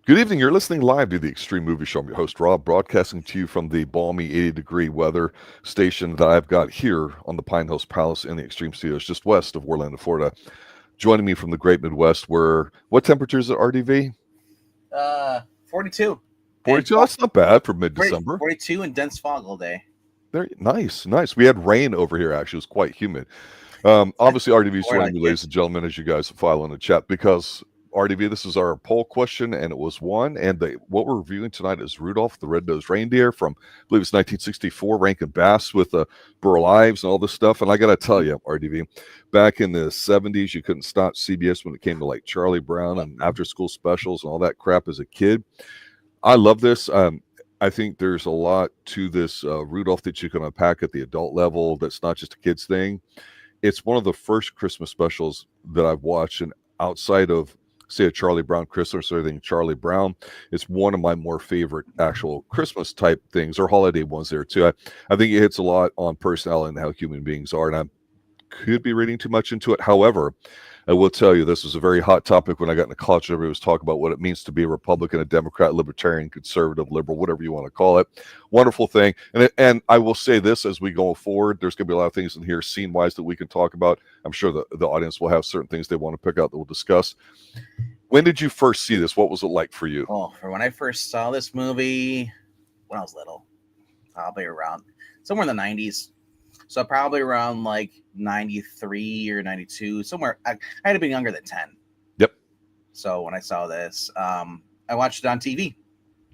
Good evening. You're listening live to the Extreme Movie Show. I'm your host, Rob, broadcasting to you from the balmy 80-degree weather station that I've got here on the Pine Hills Palace in the Extreme Studios, just west of Orlando, Florida. Joining me from the great Midwest, where what temperatures at RDV? 42. And 42. That's not bad for mid-December. 42 and dense fog all day. Very nice, nice. We had rain over here. Actually, it was quite humid. Obviously, RDV is joining me, ladies and gentlemen, as you guys file in the chat because RDV, this is our poll question, and it was won. And what we're reviewing tonight is Rudolph the Red-Nosed Reindeer from, I believe it's 1964, Rankin Bass with Burl Ives and all this stuff. And I got to tell you, RDV, back in the 70s, you couldn't stop CBS when it came to like Charlie Brown and after-school specials and all that crap as a kid. I love this. I think there's a lot to this Rudolph that you can unpack at the adult level that's not just a kid's thing. It's one of the first Christmas specials that I've watched, and outside of, say, a Charlie Brown Christmas or anything Charlie Brown, it's one of my more favorite actual Christmas type things, or holiday ones there too. I think it hits a lot on personality and how human beings are, and I could be reading too much into it. However, I will tell you, this was a very hot topic when I got into college. Everybody was talking about what it means to be a Republican, a Democrat, Libertarian, conservative, liberal, whatever you want to call it. Wonderful thing. And I will say this as we go forward, there's going to be a lot of things in here scene-wise that we can talk about. I'm sure the audience will have certain things they want to pick out that we'll discuss. When did you first see this? What was it like for you? Oh, for when I first saw this movie, when I was little, probably around somewhere in the 90s. So probably around like 93 or 92, somewhere. I had to be younger than 10. Yep. So when I saw this, I watched it on TV.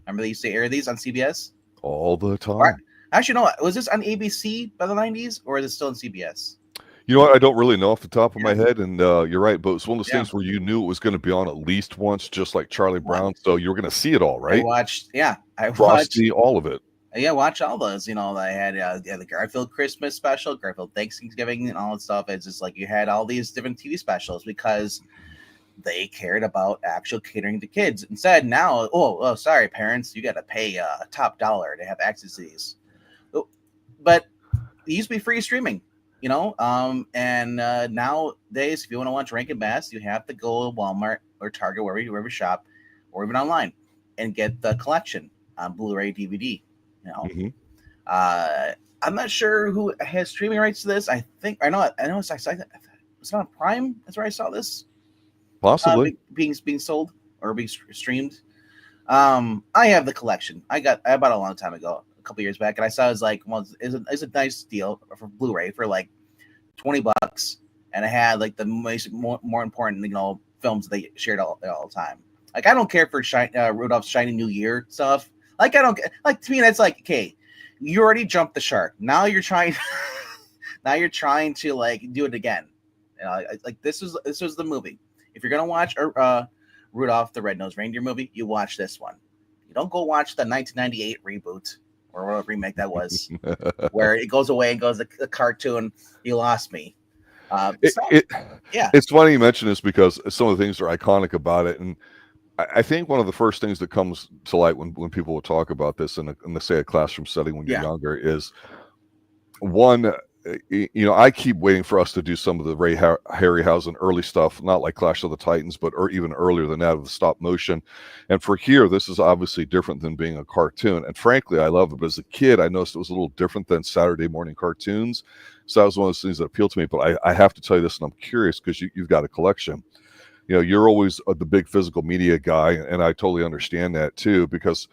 Remember they used to air these on CBS? All the time. Right. Actually, no. Was this on ABC by the 90s, or is it still on CBS? You know what? I don't really know off the top of my head, and you're right. But it's one of those things where you knew it was going to be on at least once, just like Charlie Brown. So you were going to see it all, right? I watched all of it. Yeah, watch all those. You know, I had the Garfield Christmas special, Garfield Thanksgiving, and all that stuff. It's just like you had all these different TV specials because they cared about actual catering to kids. Instead, now, sorry, parents, you got to pay top dollar to have access to these. But it used to be free streaming, you know. And nowadays, if you want to watch Rankin Bass, you have to go to Walmart or Target, wherever you shop, or even online, and get the collection on Blu-ray, DVD. You know, I'm not sure who has streaming rights to this. I know. It's on Prime. That's where I saw this. Possibly being sold or being streamed. I have the collection. I bought it a long time ago, a couple years back, and I saw it was like, well, it's a nice deal for Blu-ray for like $20, and it had like the more important, you know, films they shared all the time. Like I don't care for Rudolph's Shiny New Year stuff. Like I don't like, to me that's like, okay, you already jumped the shark. Now you're trying to like do it again. You know, like this was the movie. If you're gonna watch Rudolph the Red-Nosed Reindeer movie, you watch this one. You don't go watch the 1998 reboot or whatever remake that was, where it goes away and goes the cartoon. You lost me. It's funny you mention this because some of the things are iconic about it, and I think one of the first things that comes to light when people will talk about this in say a classroom setting when you're younger is one, you know, I keep waiting for us to do some of the Ray Harryhausen early stuff, not like Clash of the Titans, but even earlier than that, of the stop motion. And for here, this is obviously different than being a cartoon. And frankly, I love it. But as a kid, I noticed it was a little different than Saturday morning cartoons. So that was one of those things that appealed to me. But I have to tell you this, and I'm curious because you've got a collection. You know, you're always the big physical media guy, and I totally understand that too, because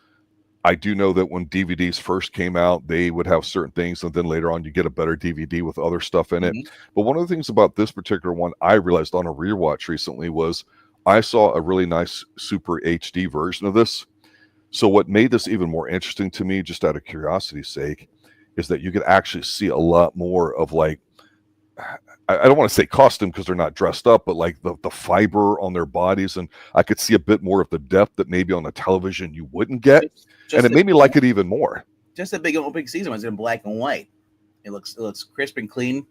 I do know that when DVDs first came out, they would have certain things, and then later on you get a better DVD with other stuff in it. But one of the things about this particular one I realized on a rewatch recently was I saw a really nice Super HD version of this. So what made this even more interesting to me, just out of curiosity's sake, is that you could actually see a lot more of, like, I don't want to say costume because they're not dressed up, but like the fiber on their bodies. And I could see a bit more of the depth that maybe on the television you wouldn't get. And it made me like it even more. Just the big opening season was in black and white. It looks crisp and clean.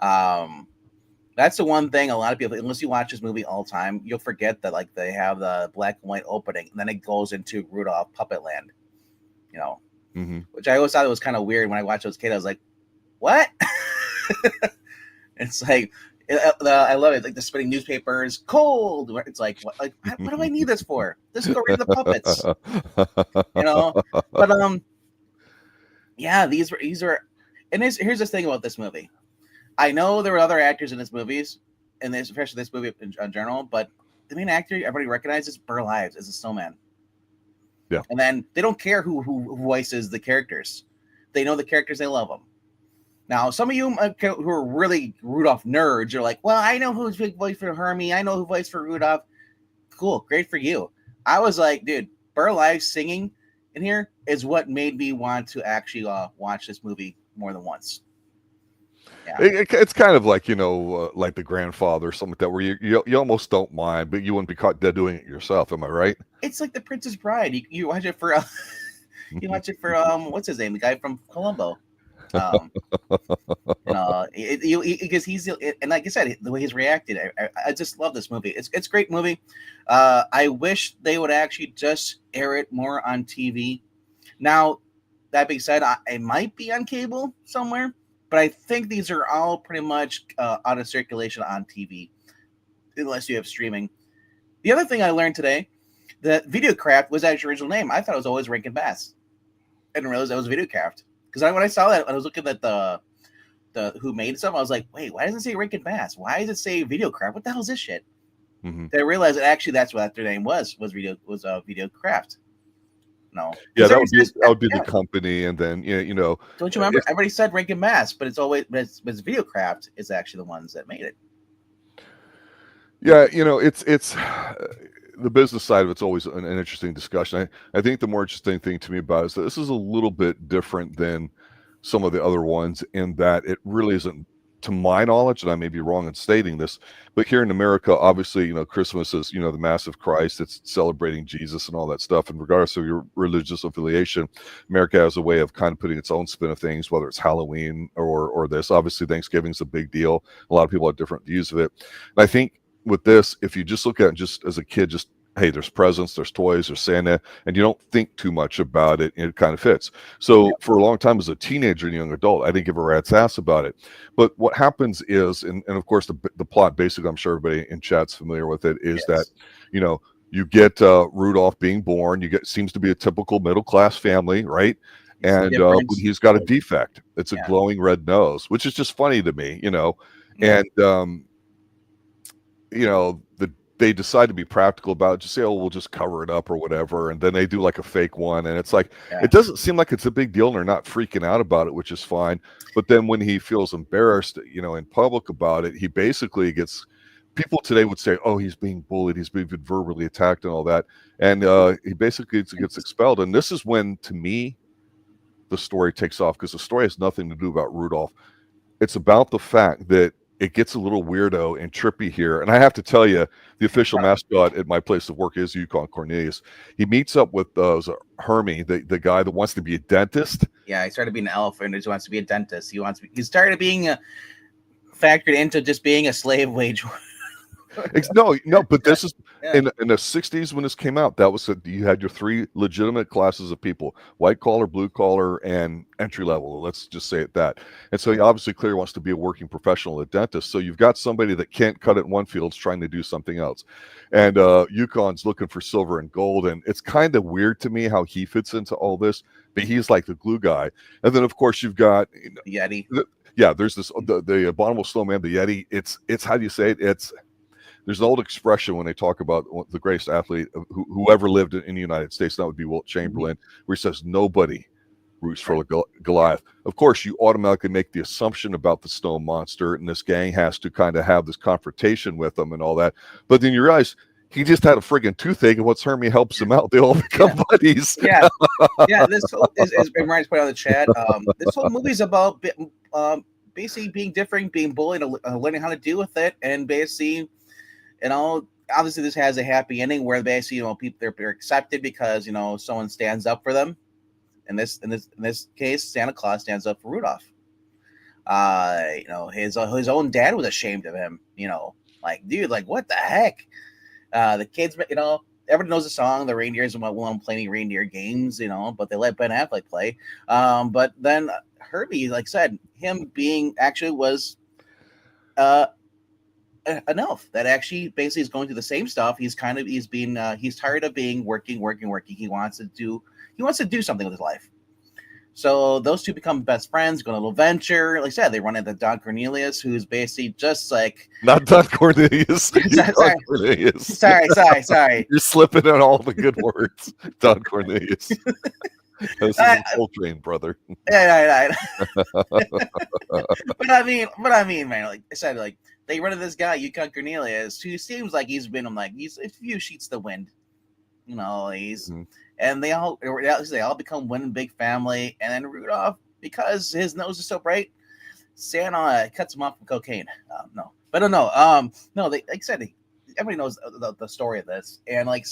That's the one thing a lot of people, unless you watch this movie all the time, you'll forget that like they have the black and white opening, and then it goes into Rudolph Puppet Land, you know, which I always thought it was kind of weird when I watched those kids. I was like, what? It's like, I love it. Like the spinning newspapers, cold. It's like, what do I need this for? Just go read the puppets, But yeah, these are, and here's the thing about this movie. I know there were other actors in this movies, and especially this movie in general, but the main actor everybody recognizes Burl Ives as a snowman. Yeah. And then they don't care who voices the characters. They know the characters, they love them. Now, some of you who are really Rudolph nerds are like, well, I know who's big voice for Hermie. I know who voiced for Rudolph. Cool. Great for you. I was like, dude, Burl Ives singing in here is what made me want to actually watch this movie more than once. Yeah. It's kind of like, like The Grandfather or something like that, where you almost don't mind, but you wouldn't be caught dead doing it yourself. Am I right? It's like The Princess Bride. You watch it for what's his name? The guy from Columbo. Because he's, and like I said, the way he's reacted, I just love this movie. It's a great movie. I wish they would actually just air it more on TV. Now, that being said, it might be on cable somewhere, but I think these are all pretty much out of circulation on TV, unless you have streaming. The other thing I learned today, that Videocraft was actually original name. I thought it was always Rankin Bass. I didn't realize that was Videocraft. Because when I saw that, I was looking at the who made stuff. I was like, wait, why doesn't it say Rankin Bass? Why does it say Videocraft? What the hell is this shit? Mm-hmm. I realized that actually that's what their name was Videocraft. No, yeah, that would be the company, and then Don't you remember? Everybody said Rankin Bass, but it's Videocraft is actually the ones that made it. Yeah, it's the business side of it's always an interesting discussion. I think the more interesting thing to me about it is that this is a little bit different than some of the other ones in that it really isn't, to my knowledge, and I may be wrong in stating this, but here in America, obviously, Christmas is, the massive Christ. It's celebrating Jesus and all that stuff. And regardless of your religious affiliation, America has a way of kind of putting its own spin of things, whether it's Halloween or this. Obviously, Thanksgiving's a big deal. A lot of people have different views of it. And I think with this, if you just look at it just as a kid, just, hey, there's presents, there's toys, there's Santa, and you don't think too much about it, it kind of fits. So for a long time as a teenager and young adult, I didn't give a rat's ass about it. But what happens is, and of course the plot, basically, I'm sure everybody in chat's familiar with it, is that, you get Rudolph being born, seems to be a typical middle-class family, right? And he's got a defect. It's a glowing red nose, which is just funny to me, and they decide to be practical about it, just say, oh, we'll just cover it up or whatever. And then they do like a fake one. And it's like, it doesn't seem like it's a big deal and they're not freaking out about it, which is fine. But then when he feels embarrassed, in public about it, he basically gets, people today would say, oh, he's being bullied. He's being verbally attacked and all that. And he basically gets expelled. And this is when, to me, the story takes off, because the story has nothing to do about Rudolph. It's about the fact that it gets a little weirdo and trippy here. And I have to tell you, the official mascot at my place of work is Yukon Cornelius. He meets up with Hermie, the guy that wants to be a dentist. Yeah, he started being an elf and he wants to be a dentist. He started being factored into just being a slave wage. No, but this is in the 60s when this came out. That was you had your three legitimate classes of people: white collar, blue collar, and entry level. Let's just say it that. And so he obviously clearly wants to be a working professional, a dentist. So you've got somebody that can't cut it in one field, trying to do something else. And Yukon's looking for silver and gold, and it's kind of weird to me how he fits into all this. But he's like the glue guy. And then of course you've got the Yeti. There's this the abominable snowman, the Yeti. It's how do you say it? There's an old expression when they talk about the greatest athlete who ever lived in the United States, and that would be Wilt Chamberlain, where he says nobody roots for Goliath. Of course, you automatically make the assumption about the snow monster, and this gang has to kind of have this confrontation with them and all that. But then you realize he just had a friggin' toothache, and once Hermie helps him out, they all become buddies. This whole is Ryan's point on the chat. This whole movie's about basically being different, being bullied, learning how to deal with it, and basically, obviously this has a happy ending where basically, people they're accepted because someone stands up for them. In this case, Santa Claus stands up for Rudolph. His own dad was ashamed of him. Dude, what the heck? The kids, everyone knows the song. The Reindeers won't play any reindeer games, but they let Ben Affleck play. But then Herbie, like I said, him being actually was an elf that actually basically is going through the same stuff. He's tired of being working. He wants to do something with his life. So those two become best friends, go on a little venture. Like I said, they run into Don Cornelius, who's basically just like not Don Cornelius. sorry. Cornelius. Sorry. You're slipping on all the good words, Don Cornelius. This is a Coltrane, brother. Yeah. but I mean, man, like I said, like they run into this guy, Yukon Cornelius, who seems like he's a few sheets to the wind. You know, and they all become one big family. And then Rudolph, because his nose is so bright, Santa cuts him off with cocaine. No, like I said, everybody knows the story of this. And like I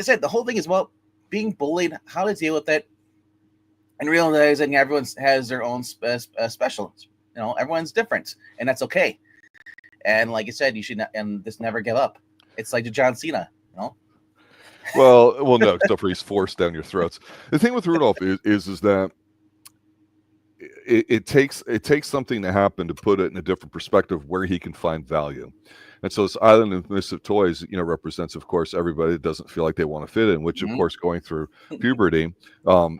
said, the whole thing is about being bullied, how to deal with it, and realizing everyone has their own special. You know, everyone's different, and that's okay. And like I said, you should just never give up. It's like the John Cena. Well, no, except for he's forced down your throats. The thing with Rudolph is that it takes something to happen to put it in a different perspective where he can find value. And so this island of misfit toys, represents, of course, everybody that doesn't feel like they want to fit in, which, of course, going through puberty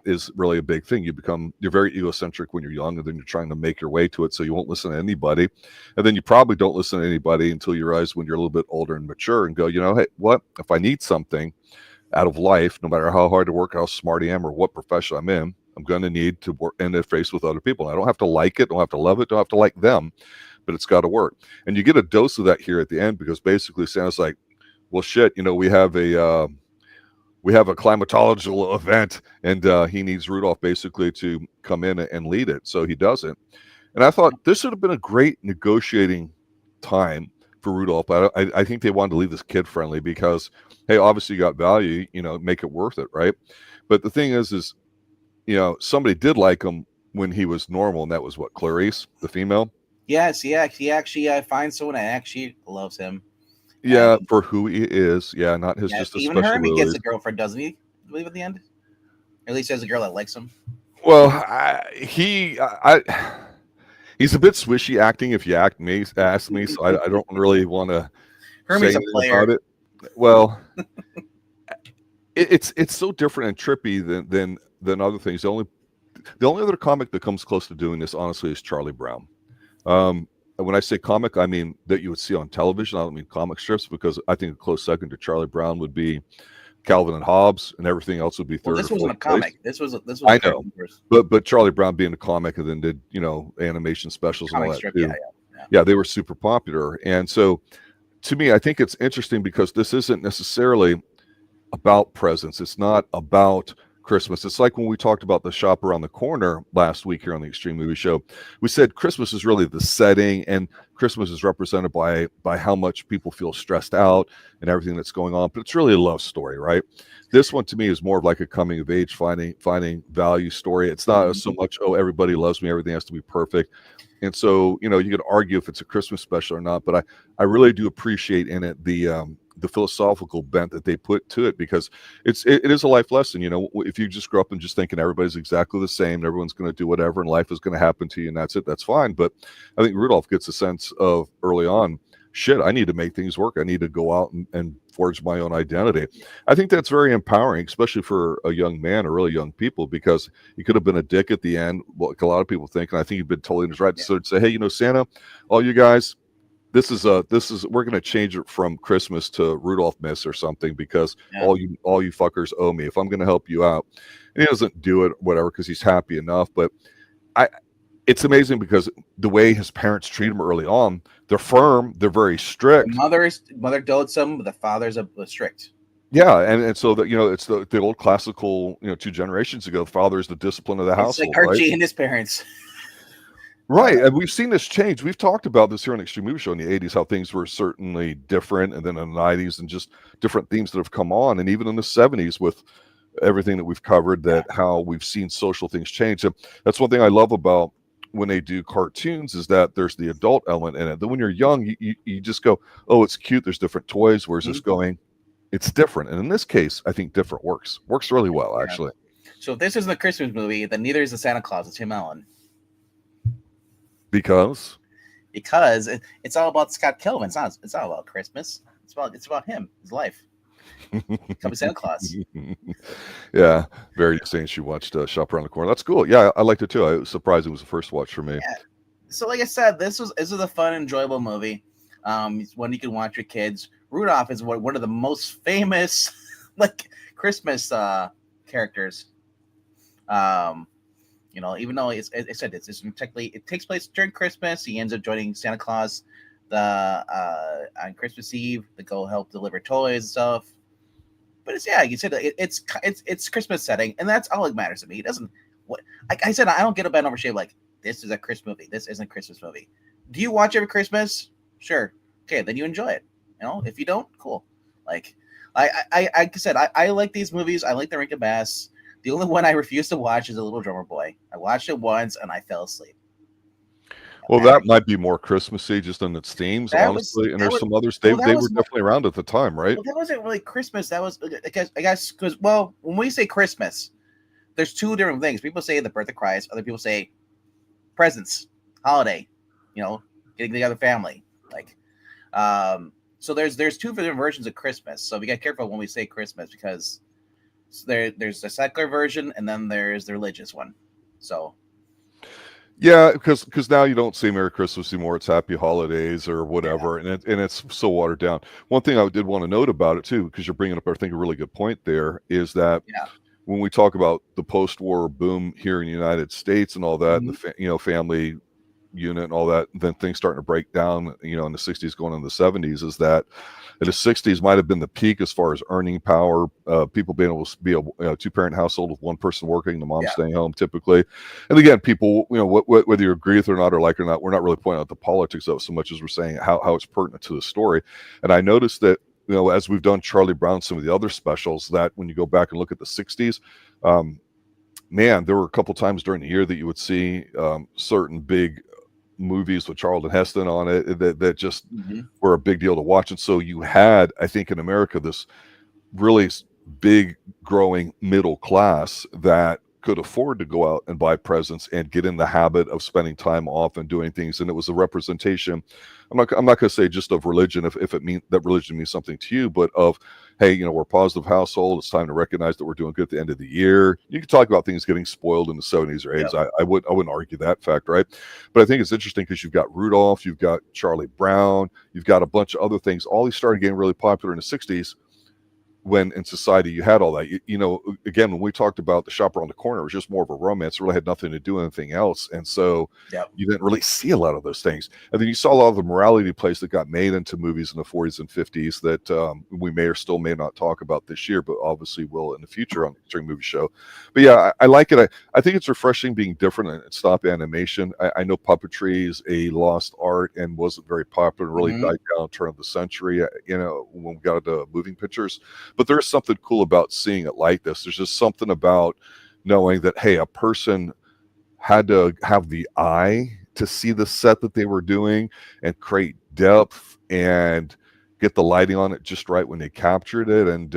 is really a big thing. You're very egocentric when you're young, and then you're trying to make your way to it, so you won't listen to anybody. And then you probably don't listen to anybody until you realize when you're a little bit older and mature and go, hey, what? If I need something out of life, no matter how hard to work, how smart I am, or what profession I'm in, I'm going to need to work interface with other people. And I don't have to like it, don't have to love it, don't have to like them, but it's got to work. And you get a dose of that here at the end, because basically Santa's like, well, shit, we have a climatological event, and he needs Rudolph basically to come in and lead it. So he doesn't. And I thought this would have been a great negotiating time for Rudolph. I think they wanted to leave this kid friendly because, hey, obviously you got value, make it worth it, right? But the thing is somebody did like him when he was normal, and that was what, Clarice, the female? Yes, he actually finds someone that actually loves him. Yeah, for who he is. Yeah, not his just a even special Hermie release. gets a girlfriend, doesn't he? I believe at the end. Or at least has a girl that likes him. Well, he's a bit swishy acting, if you ask me. So I don't really want to Hermie's say a player. about it. Well, it's so different and trippy than other things. The only other comic that comes close to doing this, honestly, is Charlie Brown. When I say comic, I mean that you would see on television. I don't mean comic strips, because I think a close second to Charlie Brown would be Calvin and Hobbes, and everything else would be third. Well, this wasn't a comic. This was. I know, but Charlie Brown being a comic, and then did animation specials and all that too. Yeah, they were super popular. And so, to me, I think it's interesting because this isn't necessarily about presents. It's not about Christmas. It's like when we talked about the shop around the corner last week here on the Extreme Movie Show. We said Christmas is really the setting, and Christmas is represented by how much people feel stressed out and everything that's going on. But it's really a love story, right? This one to me is more of like a coming of age, finding value story. It's not so much, oh, everybody loves me, everything has to be perfect. And so, you could argue if it's a Christmas special or not, but I really do appreciate in it the philosophical bent that they put to it, because it is a life lesson. If you just grow up and just thinking everybody's exactly the same, and everyone's going to do whatever, and life is going to happen to you, and that's it, that's fine. But I think Rudolph gets a sense of early on, shit, I need to make things work. I need to go out and forge my own identity. I think that's very empowering, especially for a young man or really young people, because he could have been a dick at the end, like a lot of people think, and I think he'd been totally in his right to say, hey, Santa, all you guys, this is we're going to change it from Christmas to Rudolph Miss or something, because all you fuckers owe me if I'm going to help you out. And he doesn't do it, whatever, because he's happy enough. But it's amazing because the way his parents treat him early on, they're firm, they're very strict. The mother dotes him, but the father's strict. Yeah, and so that it's the old classical 2 generations ago. The father is the discipline of the household. It's like Archie and his parents. Right, and we've seen this change. We've talked about this here on Extreme Movie Show in the 80s, how things were certainly different, and then in the 90s, and just different themes that have come on, and even in the 70s with everything that we've covered, that how we've seen social things change. And that's one thing I love about when they do cartoons, is that there's the adult element in it. Then when you're young, you just go, oh, it's cute, there's different toys. Where's this going? It's different. And in this case, I think different works really well, actually. So if this isn't a Christmas movie, then neither is the Santa Claus. It's Tim Allen. Because because it's all about Scott Kelvin. It's not about Christmas. It's about him, his life. Becoming Santa Claus. Yeah, very saying she watched Shop Around the Corner. That's cool. Yeah, I liked it too. I was surprised it was the first watch for me. Yeah. So like I said, this is a fun, enjoyable movie. It's one you can watch with kids. Rudolph is one of the most famous like Christmas characters. Even though it's technically it takes place during Christmas, he ends up joining Santa Claus on Christmas Eve to go help deliver toys and stuff. But you said it's Christmas setting, and that's all that matters to me. It doesn't. What like I said, I don't get a bent over shape like this is a Christmas movie. This isn't a Christmas movie. Do you watch every Christmas? Sure. Okay, then you enjoy it. If you don't, cool. Like I said, I like these movies. I like the Rankin Bass. The only one I refuse to watch is A Little Drummer Boy. I watched it once and I fell asleep. Well, that might be more Christmassy just in its themes, honestly. And there's some others. They were definitely around at the time, right? Well, that wasn't really Christmas. That was, I guess, because, when we say Christmas, there's two different things. People say the birth of Christ. Other people say presents, holiday, getting together family. So there's two different versions of Christmas. So we got careful when we say Christmas because there's the secular version and then there's the religious one. So. Yeah, because now you don't say Merry Christmas anymore. It's Happy Holidays or whatever, and it's so watered down. One thing I did want to note about it too, because you're bringing up, I think, a really good point there, is that when we talk about the post-war boom here in the United States and all that, and the family unit and all that, then things starting to break down, in the 60s going into the 70s, is that in the 60s might have been the peak as far as earning power, people being able to be a two-parent household with one person working, the mom staying home typically. And again, people, whether you agree with it or not, or like it or not, we're not really pointing out the politics of it so much as we're saying how it's pertinent to the story. And I noticed that, as we've done Charlie Brown, some of the other specials, that when you go back and look at the 60s, man, there were a couple times during the year that you would see certain big movies with Charlton Heston on it that just were a big deal to watch. And so you had, I think, in America, this really big growing middle class that could afford to go out and buy presents and get in the habit of spending time off and doing things. And it was a representation, I'm not going to say just of religion, if it means that religion means something to you, but of, hey, we're a positive household. It's time to recognize that we're doing good at the end of the year. You can talk about things getting spoiled in the 70s or 80s. I wouldn't argue that fact, right? But I think it's interesting because you've got Rudolph, you've got Charlie Brown, you've got a bunch of other things. All these started getting really popular in the 60s. When in society you had all that, again, when we talked about The Shop Around the Corner, it was just more of a romance. It really had nothing to do with anything else. And so you didn't really see a lot of those things. And then you saw a lot of the morality plays that got made into movies in the 40s and 50s that we may or still may not talk about this year, but obviously will in the future on the Extreme Movie Show. But yeah, I like it. I think it's refreshing being different and stop animation. I know puppetry is a lost art and wasn't very popular, really died down turn of the century, when we got into moving pictures. But there's something cool about seeing it like this. There's just something about knowing that, hey, a person had to have the eye to see the set that they were doing and create depth and get the lighting on it just right when they captured it. And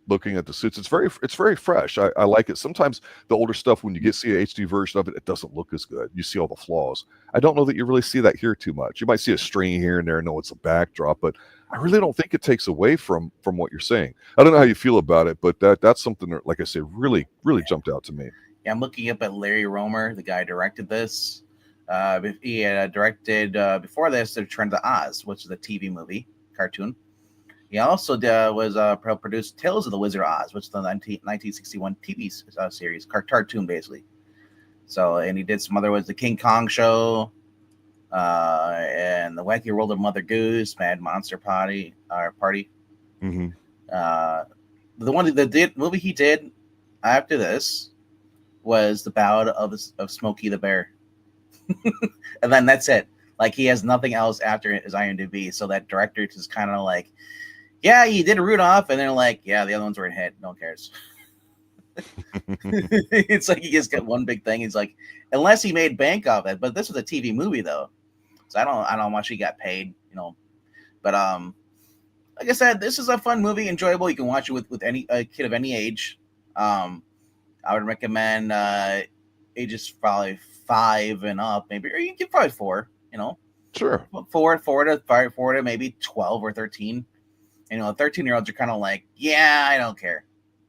looking at the suits, it's very fresh. I like it. Sometimes the older stuff, when you see a HD version of it, it doesn't look as good. You see all the flaws. I don't know that you really see that here too much. You might see a string here and there, know it's a backdrop, but I really don't think it takes away from what you're saying. I don't know how you feel about it, but that's something that, like I say, really jumped out to me. Yeah, I'm looking up at Larry Roemer, the guy who directed this. He directed before this The Return to Oz, which is a TV movie cartoon. He also produced Tales of the Wizard of Oz, which is the 1961 TV series, cartoon basically. So, and he did some other ones, The King Kong Show, and The Wacky World of Mother Goose, Mad Monster Party. Mm-hmm. The one movie he did after this was The Ballad of Smokey the Bear, and then that's it. Like, he has nothing else after his IMDb. So that director just kind of like, yeah, he did Rudolph, and they're like, yeah, the other ones were in hit. No one cares. It's like he just got one big thing. He's like, unless he made bank off it. But this was a TV movie though, so I don't know how much he got paid, But like I said, this is a fun movie, enjoyable. You can watch it with any kid of any age. I would recommend ages probably 5 and up, maybe, or you can probably 4. Sure. four to maybe 12 or 13. And 13-year-olds are kind of like, yeah, I don't care.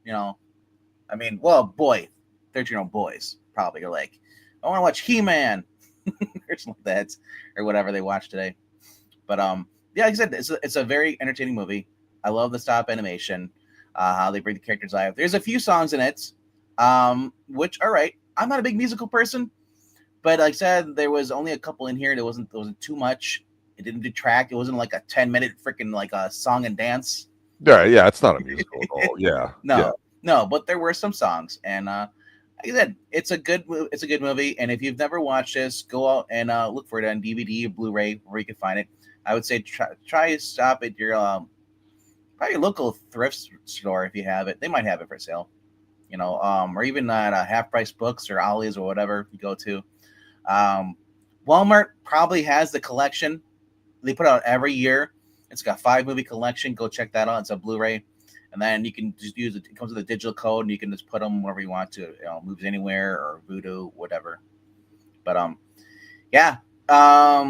I mean, well, 13-year-old boys probably are like, I want to watch He-Man or something like that, or whatever they watch today. But yeah, like I said, it's a very entertaining movie. I love the stop animation, how they bring the characters alive. There's a few songs in it, which all right. I'm not a big musical person, but like I said, there was only a couple in here. There wasn't too much. It didn't detract. It wasn't like a 10-minute freaking like a song and dance. Yeah, it's not a musical at all. Yeah, no, but there were some songs, and like I said, it's a good movie. And if you've never watched this, go out and look for it on DVD or Blu-ray where you can find it. I would say try to stop at your probably your local thrift store if you have it. They might have it for sale, or even at Half Price Books or Ollie's or whatever you go to. Walmart probably has the collection. They put out every year. It's got 5-movie collection. Go check that out. It's a Blu-ray, and then you can just use it. It comes with a digital code, and you can just put them wherever you want to. Movies Anywhere or Vudu, whatever. But yeah.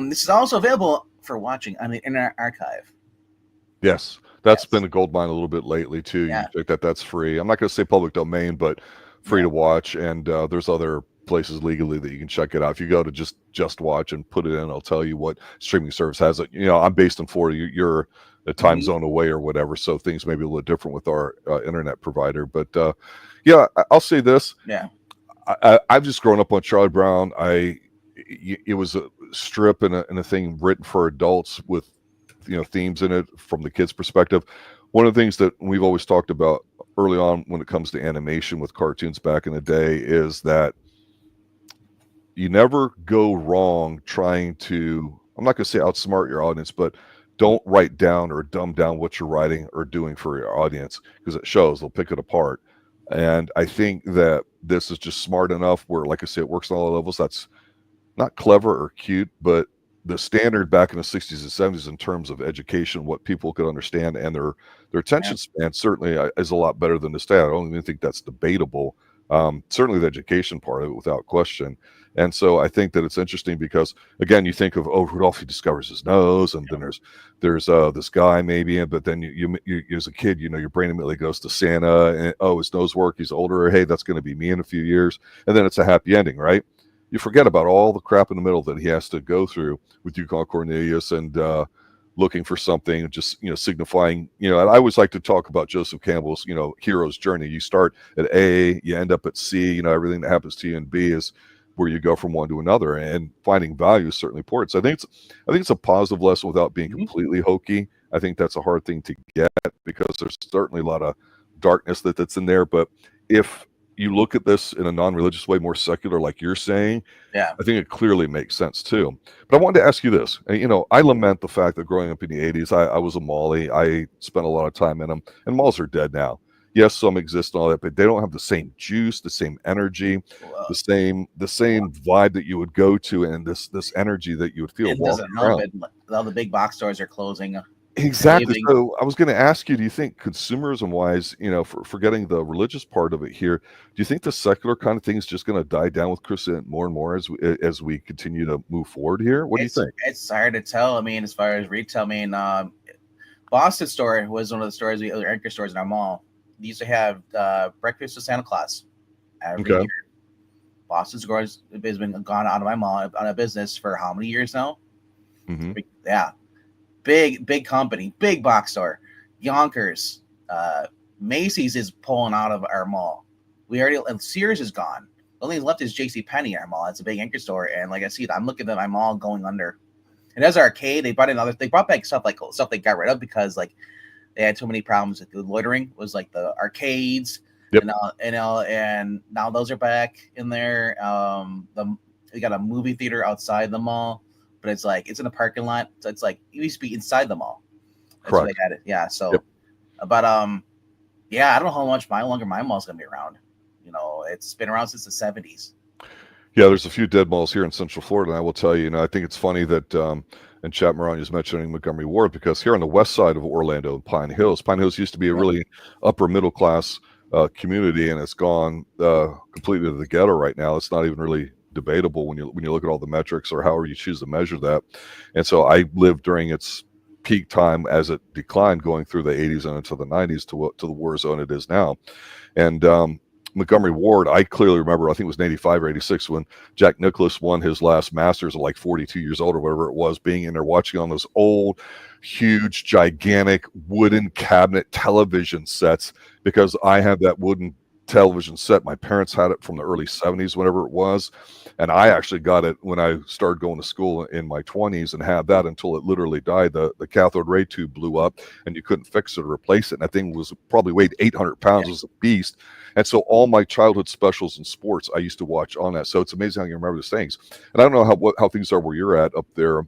This is also available for watching on the Internet Archive. Yes, that's been a gold mine a little bit lately too. Yeah. You check that's free. I'm not going to say public domain, but free to watch. And there's other places legally that you can check it out. If you go to just watch and put it in, I'll tell you what streaming service has it. I'm based in Florida. You're a time zone away or whatever, so things may be a little different with our internet provider. But yeah, I'll say this. Yeah, I've just grown up on Charlie Brown. It was a strip and a thing written for adults with themes in it from the kids' perspective. One of the things that we've always talked about early on when it comes to animation with cartoons back in the day is that you never go wrong trying to, I'm not going to say outsmart your audience, but don't write down or dumb down what you're writing or doing for your audience, because it shows. They'll pick it apart. And I think that this is just smart enough where, like I say, it works on all levels. That's not clever or cute, but the standard back in the 60s and 70s in terms of education, what people could understand, and their attention span certainly is a lot better than this day. I don't even think that's debatable. Certainly the education part of it, without question. And so I think that it's interesting because, again, you think of, Rudolph, he discovers his nose, and then there's this guy maybe, but then you as a kid, your brain immediately goes to Santa, and his nose work, he's older, hey, that's going to be me in a few years, and then it's a happy ending, right? You forget about all the crap in the middle that he has to go through with Yukon Cornelius and looking for something, just signifying. And I always like to talk about Joseph Campbell's hero's journey. You start at A, you end up at C. Everything that happens to you in B is where you go from one to another, and finding value is certainly important. So I think it's a positive lesson without being completely hokey. I think that's a hard thing to get because there's certainly a lot of darkness that's in there. But if you look at this in a non-religious way, more secular, like you're saying, I think it clearly makes sense too. But I wanted to ask you this. I lament the fact that growing up in the 80s, I was a Molly. I spent a lot of time in them, and malls are dead now. Yes, some exist and all that, but they don't have the same juice, the same energy, the same vibe that you would go to, and this energy that you would feel. It doesn't help it. All the big box stores are closing. Exactly. So I was going to ask you, do you think consumerism wise, for forgetting the religious part of it here, do you think the secular kind of thing is just going to die down with Christian more and more as we continue to move forward here? What do you think? It's hard to tell. I mean, as far as retail, Boston store was one of the stores, the other anchor stores in our mall. They used to have breakfast with Santa Claus every year. Boston store has been gone out of my mall on a business for how many years now? Mm-hmm. Yeah. Big company, big box store. Yonkers, Macy's is pulling out of our mall. Sears is gone. The only left is JCPenney, our mall. It's a big anchor store, and like I see it, I'm looking at my mall going under. And as arcade, they brought back stuff they got rid of because they had too many problems with the loitering. It was like the arcades, and now those are back in there. We got a movie theater outside the mall. But it's in a parking lot. So it's like it used to be inside the mall. That's where they had it. Yeah. So, but I don't know how much longer my mall's gonna be around. It's been around since the 70s. Yeah, there's a few dead malls here in Central Florida, and I will tell you, I think it's funny that and Chap Maroni is mentioning Montgomery Ward, because here on the west side of Orlando, Pine Hills used to be a really upper middle class community, and it's gone completely to the ghetto right now. It's not even really debatable when you look at all the metrics or however you choose to measure that. And so I lived during its peak time as it declined, going through the 80s and into the 90s to the war zone it is now. And Montgomery Ward, I clearly remember, I think it was in 85 or 86 when Jack Nicklaus won his last Masters at like 42 years old or whatever it was, being in there watching on those old, huge, gigantic wooden cabinet television sets, because I had that wooden television set. My parents had it from the early 70s, whenever it was. And I actually got it when I started going to school in my 20s and had that until it literally died. The cathode ray tube blew up and you couldn't fix it or replace it. And that thing was probably weighed 800 pounds. It was a beast. And so all my childhood specials and sports I used to watch on that. So it's amazing how you remember these things. And I don't know how things are where you're at up there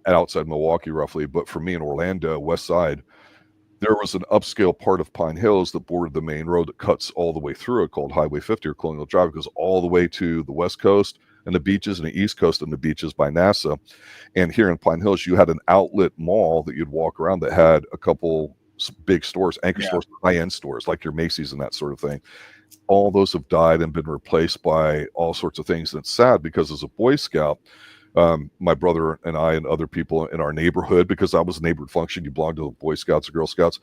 outside Milwaukee roughly, but for me in Orlando, West Side, there was an upscale part of Pine Hills that bordered the main road that cuts all the way through it, called Highway 50 or Colonial Drive. It goes all the way to the West Coast and the beaches, and the East Coast and the beaches by NASA. And here in Pine Hills, you had an outlet mall that you'd walk around that had a couple big stores, anchor stores, high-end stores like your Macy's and that sort of thing. All those have died and been replaced by all sorts of things. And it's sad because as a Boy Scout, my brother and I and other people in our neighborhood, because I was a neighborhood function, you belonged to the Boy Scouts or Girl Scouts,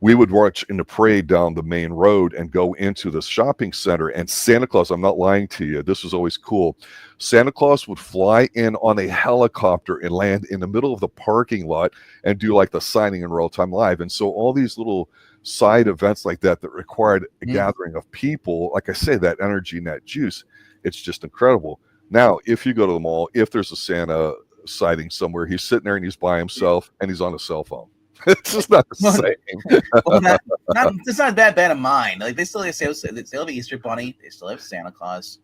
we would march in the parade down the main road and go into the shopping center. And Santa Claus, I'm not lying to you, this was always cool. Santa Claus would fly in on a helicopter and land in the middle of the parking lot and do like the signing in real time live. And so all these little side events like that required a gathering of people, like I say, that energy and that juice, it's just incredible. Now, if you go to the mall, if there's a Santa sighting somewhere, he's sitting there and he's by himself and he's on a cell phone. It's just not the same. Well, it's not that bad of mine. Like they still have Easter Bunny, they still have Santa Claus,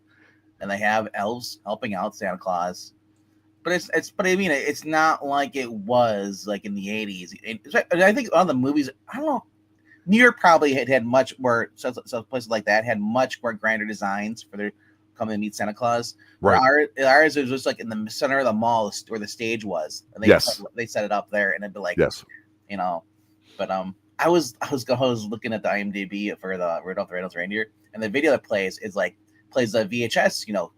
and they have elves helping out Santa Claus. But it's not like it was like in the 80s. I think on the movies, I don't know, New York probably had much more, so places like that had much more grander designs for their come and meet Santa Claus. Right. Ours was just like in the center of the mall where the stage was. And they set it up there, and it'd be like, you know. But I was looking at the IMDb for the Rudolph the Red-Nosed Reindeer, and the video that plays the VHS. You know,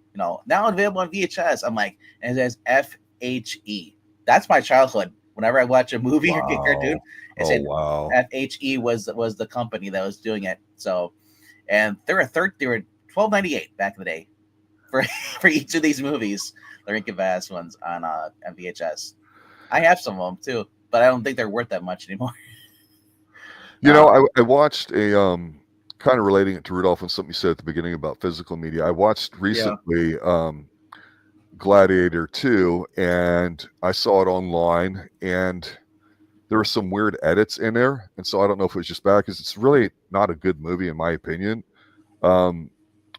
now available on VHS. I'm like, and it says FHE. That's my childhood. Whenever I watch a movie or get cartoon, it said FHE was the company that was doing it. So, and they were $12.98 back in the day for each of these movies, the Rankin ones on VHS. I have some of them too, but I don't think they're worth that much anymore. You know, I watched a kind of relating it to Rudolph and something you said at the beginning about physical media. I watched recently Gladiator 2, and I saw it online, and there were some weird edits in there, and so I don't know if it was just bad, because it's really not a good movie in my opinion.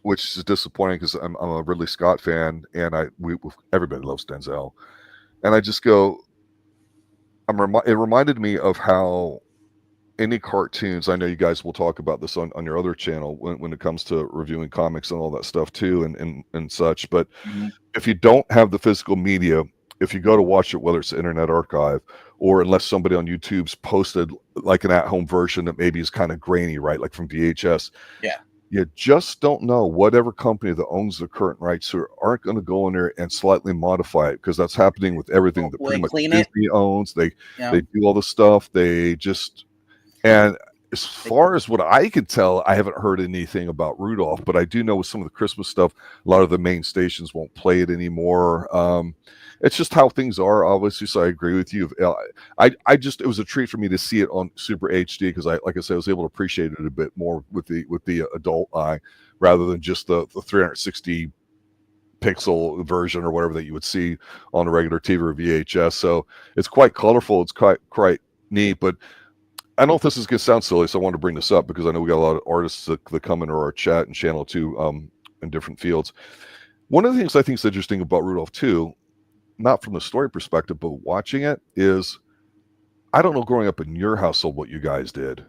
Which is disappointing because I'm a Ridley Scott fan, and everybody loves Denzel, and I just go, it reminded me of how any cartoons, I know you guys will talk about this on your other channel when it comes to reviewing comics and all that stuff too, and such, but if you don't have the physical media, if you go to watch it, whether it's the Internet Archive or unless somebody on YouTube's posted like an at-home version that maybe is kind of grainy, right, like from VHS, you just don't know whatever company that owns the current rights aren't going to go in there and slightly modify it, because that's happening with everything that pretty much Disney owns. They do all the stuff. They just, and as far as what I can tell, I haven't heard anything about Rudolph, but I do know with some of the Christmas stuff, a lot of the main stations won't play it anymore. It's just how things are, obviously. So I agree with you. It was a treat for me to see it on Super HD, because like I said, I was able to appreciate it a bit more with the adult eye, rather than just the 360 pixel version or whatever that you would see on a regular TV or VHS. So it's quite colorful. It's quite neat. But I don't know if this is going to sound silly, so I wanted to bring this up because I know we got a lot of artists that come into our chat and channel too, in different fields. One of the things I think is interesting about Rudolph too, not from the story perspective, but watching it, is I don't know growing up in your household what you guys did,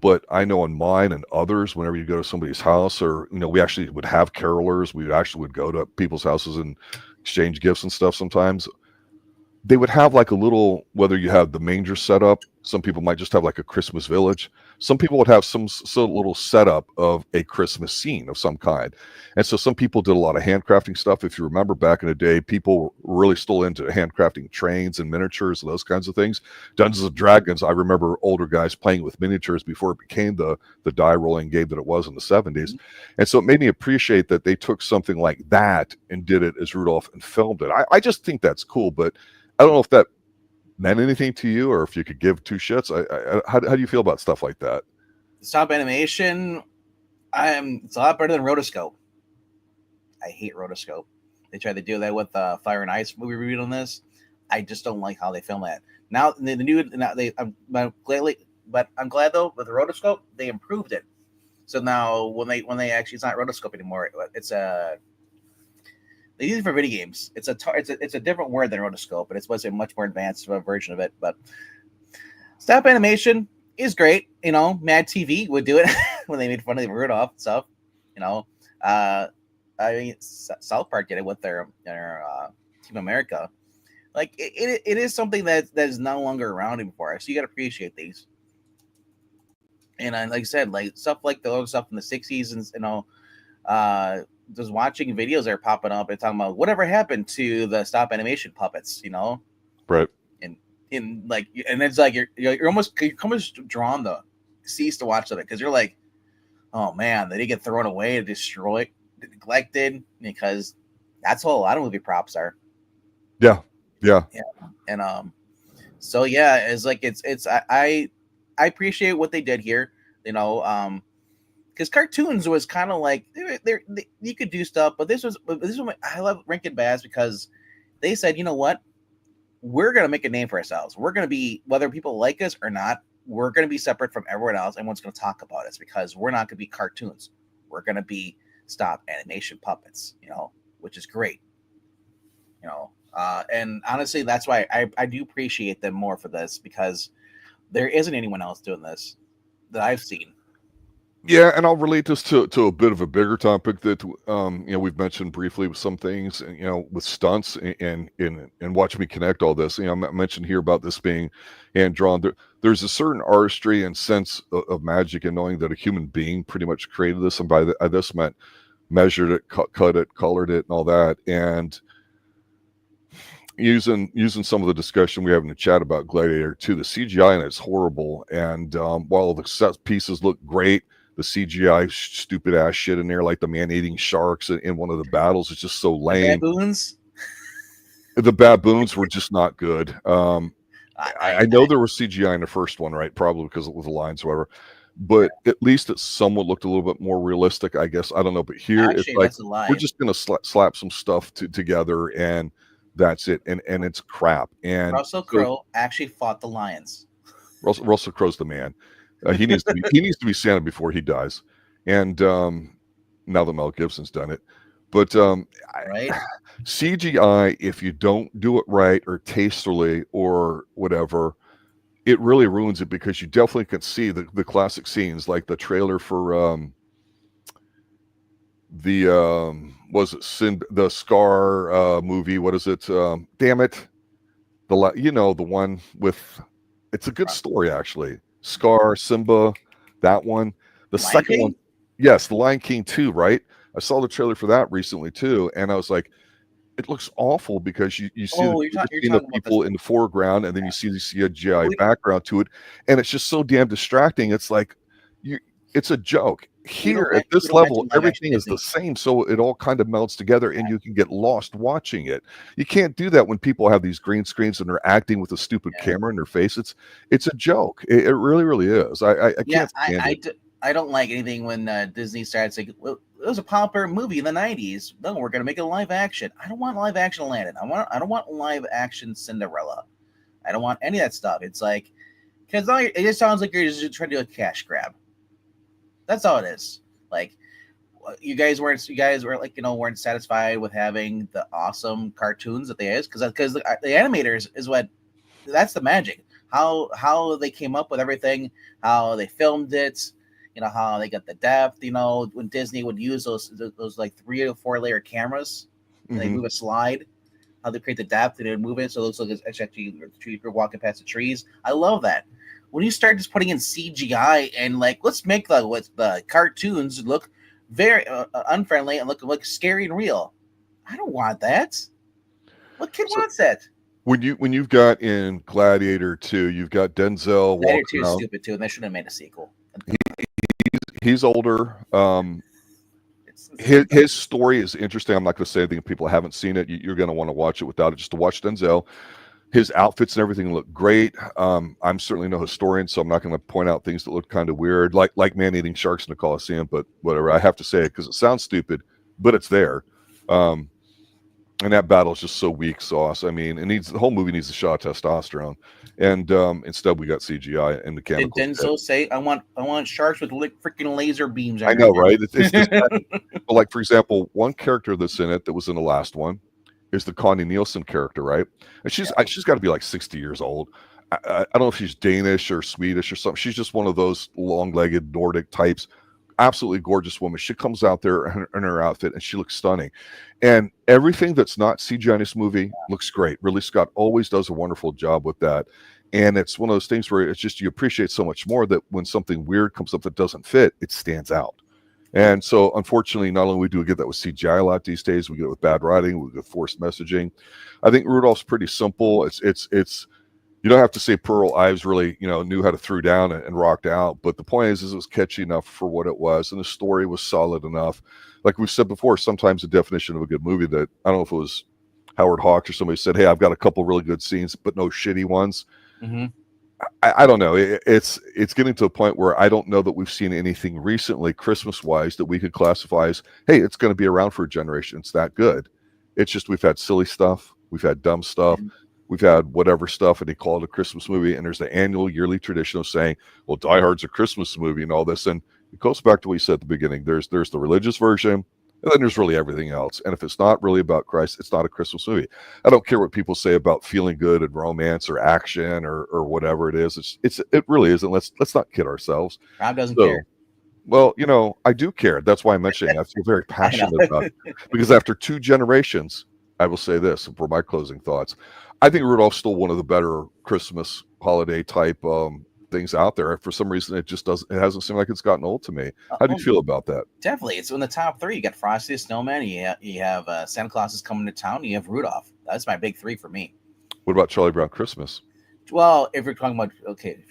but I know in mine and others, whenever you go to somebody's house, or we actually would have carolers, we actually would go to people's houses and exchange gifts and stuff. Sometimes they would have like a little, whether you had the manger set up Some people might just have like a Christmas village. Some people would have some little setup of a Christmas scene of some kind. And so some people did a lot of handcrafting stuff. If you remember back in the day, people were really still into handcrafting trains and miniatures and those kinds of things. Dungeons and Dragons, I remember older guys playing with miniatures before it became the die rolling game that it was in the 70s. And so it made me appreciate that they took something like that and did it as Rudolph and filmed it. I just think that's cool, but I don't know if that meant anything to you or if you could give two shits. How do you feel about stuff like that? Stop animation, it's a lot better than Rotoscope. I hate Rotoscope. They tried to do that with Fire and Ice movie review on this. I just don't like how they film that. Now the new, I'm glad though with the Rotoscope they improved it. So now when they actually, it's not Rotoscope anymore. It's they use it for video games. It's a different word than Rotoscope, but it's supposed to be a much more advanced version of it. But stop animation is great. Mad TV would do it when they made fun of the Rudolph stuff. I mean, South Park did it with their Team America. Like it is something that is no longer around anymore. So you got to appreciate these. And like I said, like stuff like the old stuff in the 60s and just watching videos that are popping up and talking about whatever happened to the stop animation puppets, right? And it's like you're almost drawn to cease to watch them because you're like, oh man, they didn't get thrown away, destroyed, neglected, because that's what a lot of movie props are. Yeah. And so yeah, it's like I appreciate what they did here, because cartoons was kind of like they you could do stuff, but this was I love Rankin Bass because they said, you know what, we're gonna make a name for ourselves. We're gonna be, whether people like us or not, we're gonna be separate from everyone else. Everyone's gonna talk about us because we're not gonna be cartoons. We're gonna be stop animation puppets, which is great. And honestly, that's why I do appreciate them more for this, because there isn't anyone else doing this that I've seen. Yeah, and I'll relate this to a bit of a bigger topic that we've mentioned briefly with some things, with stunts and watch me connect all this. I mentioned here about this being hand drawn. There's a certain artistry and sense of magic in knowing that a human being pretty much created this, and by this meant measured it, cut it, colored it, and all that. And using some of the discussion we have in the chat about Gladiator 2, the CGI in it's horrible, and while the set pieces look great, the CGI stupid ass shit in there, like the man-eating sharks in one of the battles, is just so lame. The baboons were just not good. I know there was CGI in the first one, right? Probably because it was the lines, whatever. But at least it somewhat looked a little bit more realistic, I guess. I don't know. But here, actually, it's like we're just gonna slap some stuff together, and that's it. And it's crap. And Russell Crowe actually fought the lions. Russell Crowe's the man. He needs to be Santa before he dies. And now that Mel Gibson's done it, but right? CGI, if you don't do it right or tastefully or whatever, it really ruins it, because you definitely can see the classic scenes, like the trailer for the Scar movie. What is it? Damn it, the one with, it's a good story actually. Scar, Simba, that one. The Lion second King? one, yes, The Lion King 2, right? I saw the trailer for that recently too, and I was like, it looks awful because you see the people in the foreground, and then you see the CGI background to it, and it's just so damn distracting. It's like it's a joke. Here at this level, everything is the same, so it all kind of melts together, and you can get lost watching it. You can't do that when people have these green screens and they're acting with a stupid camera in their face. It's a joke. It really, really is. I can't stand it. I don't like anything when Disney starts like, well, it was a popular movie in the 90s. No, we're gonna make it live action. I don't want live action Aladdin. I don't want live action Cinderella. I don't want any of that stuff. It's like, because it just sounds like you're just trying to do a cash grab. That's all it is. Like, you guys weren't like, weren't satisfied with having the awesome cartoons that they is, because the animators is that's the magic. How they came up with everything, how they filmed it, how they got the depth. When Disney would use those like 3 or 4 layer cameras, and they move a slide, how they create the depth and they move it so it looks like it's actually you're walking past the trees. I love that. when you start just putting in CGI and like let's make the cartoons look very unfriendly and look scary and real. I don't want that. What kid wants that? When you've got in Gladiator 2, you've got Denzel Gladiator walking 2 is around. stupid too, and they should have made a sequel. He's older. His story is interesting. I'm not going to say anything if people haven't seen it. You're going to want to watch it without it, just to watch Denzel. His outfits and everything look great. I'm certainly no historian, so I'm not going to point out things that look kind of weird, like man-eating sharks in the Coliseum, but whatever. I have to say it because it sounds stupid, but it's there. And that battle is just so weak sauce. I mean, the whole movie needs a shot of testosterone, and instead we got CGI and mechanical. Did Denzel say, "I want sharks with freaking laser beams"? I know, right? It's but like, for example, one character that's in it that was in the last one is the Connie Nielsen character, right? And she's got to be like 60 years old. I don't know if she's Danish or Swedish or something. She's just one of those long-legged Nordic types. Absolutely gorgeous woman. She comes out there in her outfit and she looks stunning. And everything that's not CGI in this movie looks great. Ridley Scott always does a wonderful job with that. And it's one of those things where it's just you appreciate so much more that when something weird comes up that doesn't fit, it stands out. And so, unfortunately, not only do we get that with CGI a lot these days, we get it with bad writing, we get forced messaging. I think Rudolph's pretty simple. It's you don't have to say Burl Ives really, knew how to throw down and rocked out. But the point is it was catchy enough for what it was, and the story was solid enough. Like we've said before, sometimes the definition of a good movie that I don't know if it was Howard Hawks or somebody said, "Hey, I've got a couple really good scenes, but no shitty ones." Mm-hmm. I don't know. It's getting to a point where I don't know that we've seen anything recently, Christmas-wise, that we could classify as, hey, it's going to be around for a generation. It's that good. It's just we've had silly stuff, we've had dumb stuff, we've had whatever stuff, and they call it a Christmas movie. And there's the annual yearly tradition of saying, well, Die Hard's a Christmas movie and all this. And it goes back to what you said at the beginning. There's the religious version, and then there's really everything else. And if it's not really about Christ, it's not a Christmas movie. I don't care what people say about feeling good and romance or action or whatever it is. It really isn't. Let's not kid ourselves. Rob doesn't care. Well, I do care. That's why I'm mentioning it. I feel very passionate about it. Because after 2 generations, I will say this for my closing thoughts. I think Rudolph's still one of the better Christmas holiday type things out there. For some reason, it hasn't seemed like it's gotten old to me. How do you feel about that? Definitely. It's in the top 3. You got Frosty the Snowman, you have Santa Claus is coming to town, you have Rudolph. That's my big 3 for me. What about Charlie Brown Christmas? Well, if you're talking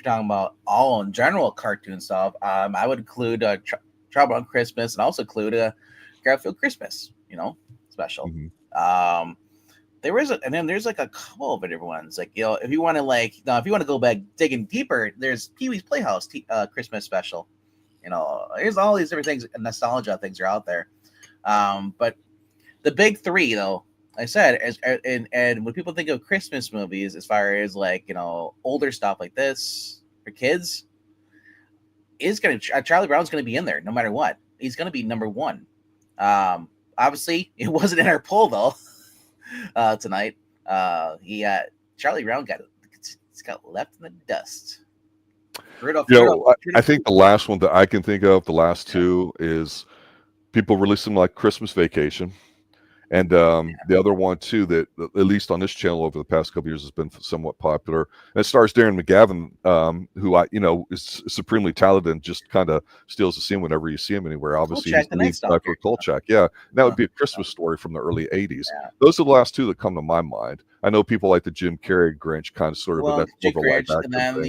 about all in general cartoon stuff, I would include Charlie Brown Christmas and also include Garfield Christmas, special. Mm-hmm. There's like a couple of different ones. Like, if you want to go back digging deeper, there's Pee-wee's Playhouse Christmas special. There's all these different things, nostalgia things are out there. But the big 3, though, I said, and when people think of Christmas movies, as far as older stuff like this for kids, Charlie Brown's gonna be in there no matter what. He's gonna be number 1. Obviously, it wasn't in our poll though. Tonight, Charlie Brown got left in the dust. Rudolph, I think the last one that I can think of, the last 2, is people release them like Christmas Vacation. And the other one, too, that at least on this channel over the past couple of years has been somewhat popular. And it stars Darren McGavin, who is supremely talented and just kind of steals the scene whenever you see him anywhere. Obviously, he's the lead guy for Kolchak. Yeah, and that would be a Christmas story from the early 80s. Yeah. Those are the last 2 that come to my mind. I know people like the Jim Carrey Grinch kind of sort of, but that's Jim Carrey,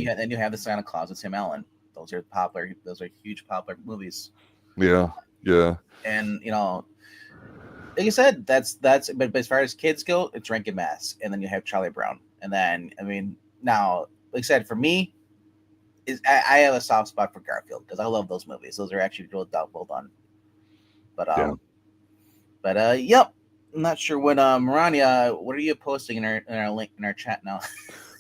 and then you have the Santa Claus with Tim Allen. Those are popular. Those are huge popular movies. Yeah. And like I said, that's but as far as kids go, it's Rankin Mass, and then you have Charlie Brown, and then now, like I said, for me, I have a soft spot for Garfield because I love those movies. Those are actually well done. But yep, I'm not sure what Marania, what are you posting in our link in our chat now?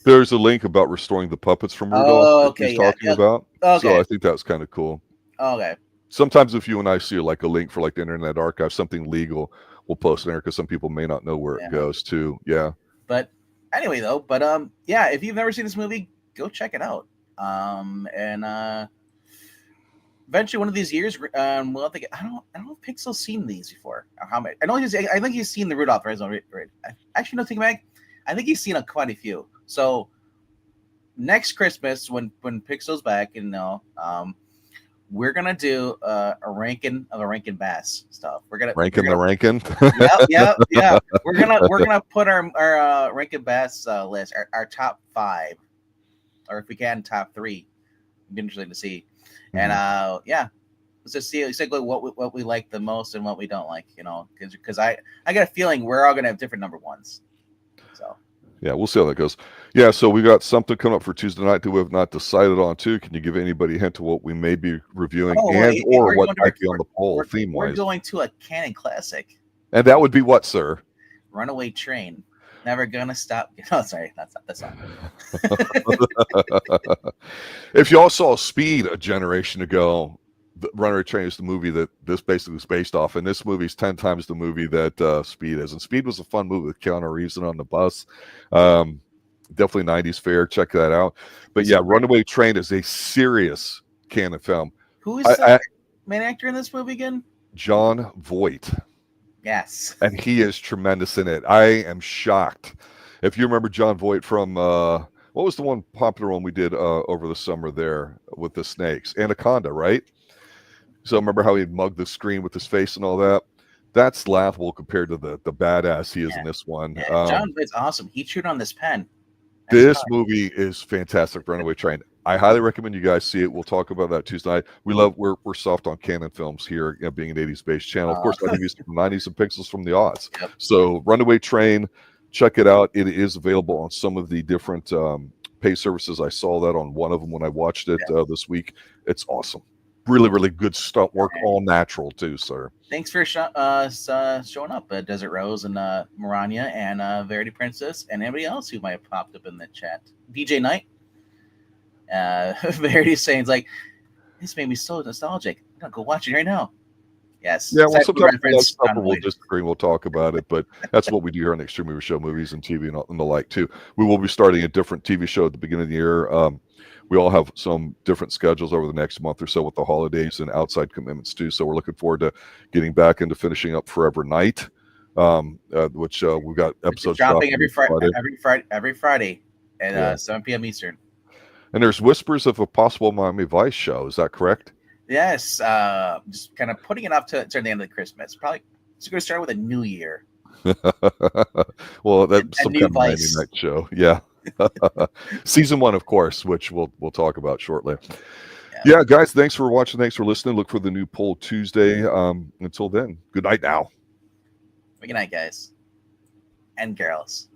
There's a link about restoring the puppets from Rudolph. He's talking about. Okay. So I think that's kind of cool. Okay. Sometimes if you and I see like a link for like the Internet Archive, something legal, we'll post it there because some people may not know where it goes to. Yeah. But anyway, though, if you've never seen this movie, go check it out. And eventually one of these years, we'll have to get. I don't know if Pixel's seen these before. Or how many? I think he's seen the Rudolph. Right? Actually, no, take it back. I think he's seen quite a few. So next Christmas when Pixel's back, we're gonna do a Rankin Bass stuff. We're gonna Rankin the Rankin. Yeah. We're gonna put our Rankin Bass list, our top 5, or if we can top 3. It'd be interesting to see. And let's just see exactly what we like the most and what we don't like. Because I got a feeling we're all gonna have different number ones. So. Yeah, we'll see how that goes. Yeah, so we got something coming up for Tuesday night that we have not decided on too. Can you give anybody a hint to what we may be reviewing or what might be on the poll theme-wise? We're going to a canon classic. And that would be what, sir? Runaway Train. Never Gonna Stop. Oh, sorry. That's not. If y'all saw Speed a generation ago, the Runaway Train is the movie that this basically is based off, and this movie is 10 times the movie that Speed is. And Speed was a fun movie with Keanu Reeves on the bus. Definitely 90s fare. Check that out. But yeah, Runaway Train is a serious canon film. Who is the main actor in this movie again? Jon Voight. Yes. And he is tremendous in it. I am shocked. If you remember Jon Voight from what was the one popular one we did over the summer there with the snakes? Anaconda, right? So remember how he'd mug the screen with his face and all that? That's laughable compared to the badass he is in this one. Yeah, Jon Voight's awesome. He chewed on this pen. This movie is fantastic, Runaway Train. I highly recommend you guys see it. We'll talk about that Tuesday night. We're soft on canon films here, being an 80s based channel. Of course, I use from 90s and pixels from the aughts. Yep. So Runaway Train, check it out. It is available on some of the different pay services. I saw that on one of them when I watched it this week. It's awesome. Really, really good stunt work, all natural too, sir. Thanks for showing up, Desert Rose and Maranya and Verity Princess and anybody else who might have popped up in the chat. DJ Knight, Verity saying like, this made me so nostalgic. I'm gonna go watch it right now. Yes. Yeah, well, sometimes we'll disagree. We'll talk about it, but that's what we do here on the Extreme Movie Show, movies and TV and the like too. We will be starting a different TV show at the beginning of the year. We all have some different schedules over the next month or so with the holidays and outside commitments too. So we're looking forward to getting back into finishing up Forever Night, which we've got episodes dropping every Friday at 7 p.m. Eastern. And there's whispers of a possible Miami Vice show. Is that correct? Yes. Just kind of putting it up to the end of Christmas. Probably it's going to start with a new year. Well, that's some kind of Miami night show. Yeah. Season 1, of course, which we'll talk about shortly. Yeah, guys, thanks for watching. Thanks for listening. Look for the new poll Tuesday. Until then, good night now. Good night, guys and girls.